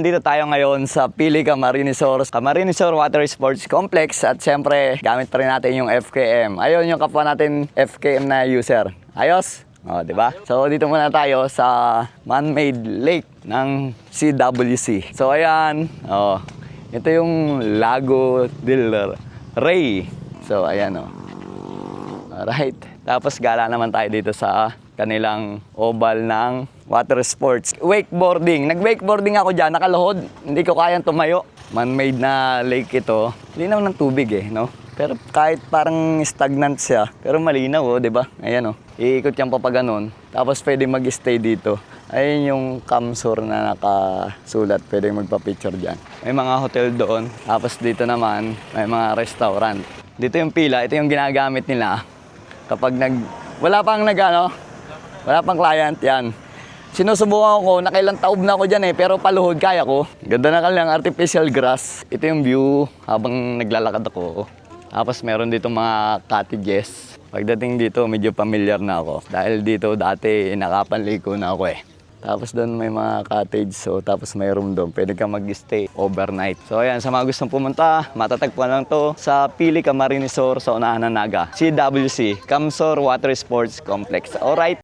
Dito tayo ngayon sa Pili Camarines Water Sports Complex at siyempre gamit pa rin natin yung FKM. Ayun yung kapwa natin FKM na user. Ayos? O, di ba? So dito muna tayo sa man-made lake ng CWC. So ayan, ito yung Lago del Rey. So ayan Alright. Tapos gala naman tayo dito sa kanilang oval ng water sports. Wakeboarding. Nag-wakeboarding ako dyan, nakaluhod. Hindi ko kayang tumayo. Man-made na lake ito. Linaw ng tubig no? Pero kahit parang stagnant siya, pero malinaw di ba? Ayan iikot yan pa ganun. Tapos pwede mag-stay dito. Ayun yung Camsor na nakasulat. Pwede magpa-picture dyan. May mga hotel doon. Tapos dito naman, may mga restaurant. Dito yung pila. Ito yung ginagamit nila. Kapag wala pang client yan. Sinusubukan ko, nakailang taob na ako dyan pero paluhod kaya ko. Ganda na kanilang artificial grass. Ito yung view habang naglalakad ako. Tapos meron dito mga cottages. Pagdating dito, medyo familiar na ako. Dahil dito dati, nakapanliko na ako Tapos doon may mga cottage, tapos may room doon. Pwede kang mag-stay overnight. So ayan, sa mga gustong pumunta, matatagpuan lang to sa Pili Camarines sa unahan ng Naga. CWC, Camsor Water Sports Complex. Alright.